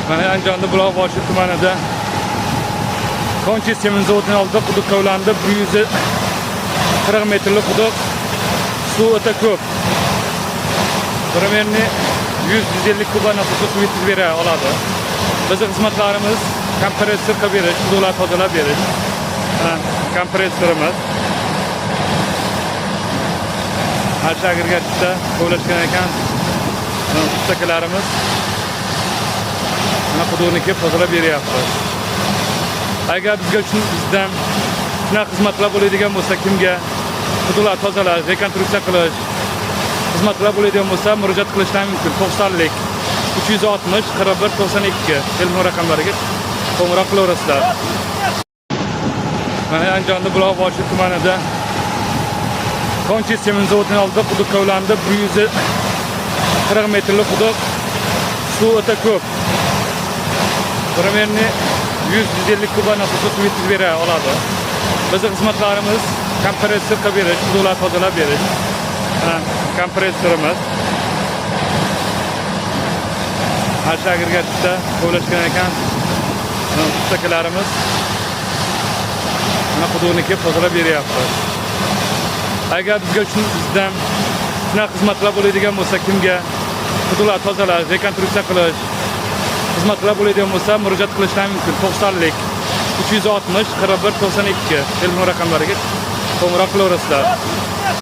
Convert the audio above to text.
Mana Andijonda Buloqboshi tumanida Konchi sement zavodining oldida quduq kovlandi. 140 metrlik quduq. Suv o'ta ko'p. Примерно 100-150 kuba nasosa suv yetkazib bera oladi. Bizning xizmatlarimiz kompressor qilib berish, quduqlar tozalab berish. Kompressorimiz Aşağı agregatda qo'llashgan ekan. Ustakalarimiz mana quduqni kelib tozalab beryapti. Agar bizga bizdan shunaqa xizmatlar bo'ladigan bo'lsa, kimga quduqlar tozalash, rekonstruksiya qilish xizmatlar bo'ladigan bo'lsa, murojaat qilishlari mumkin. 90lik 360 41 92 telefon raqamlariga qo'ng'iroq qilaverasizlar. Mana Andijonda Buloqboshi tumanida Konchi sement zavodining oldida quduq kovlandi. 140 metrlik quduq. Suv o'ta ko'p. Примерно 100-150 kuba nasosa suv yetkazib bera oladi. Bizning xizmatlarimiz kompressor qilib berish, quduqlar tozalab berish. Kompressorimiz Aşağı agregatda qo'llashgan ekan. Ustakalarimiz mana quduqni kelib tozalab beryapti. Agar bizga bizdan shunaqa xizmatlar bo'ladigan bo'lsa, kimga quduqlar tozalash, rekonstruksiya qilish xizmatlar bo'ladigan bo'lsa, murojaat qilishlari mumkin. 90lik 360 41 92 telefon raqamlariga qo'ng'iroq qilaverasizlar.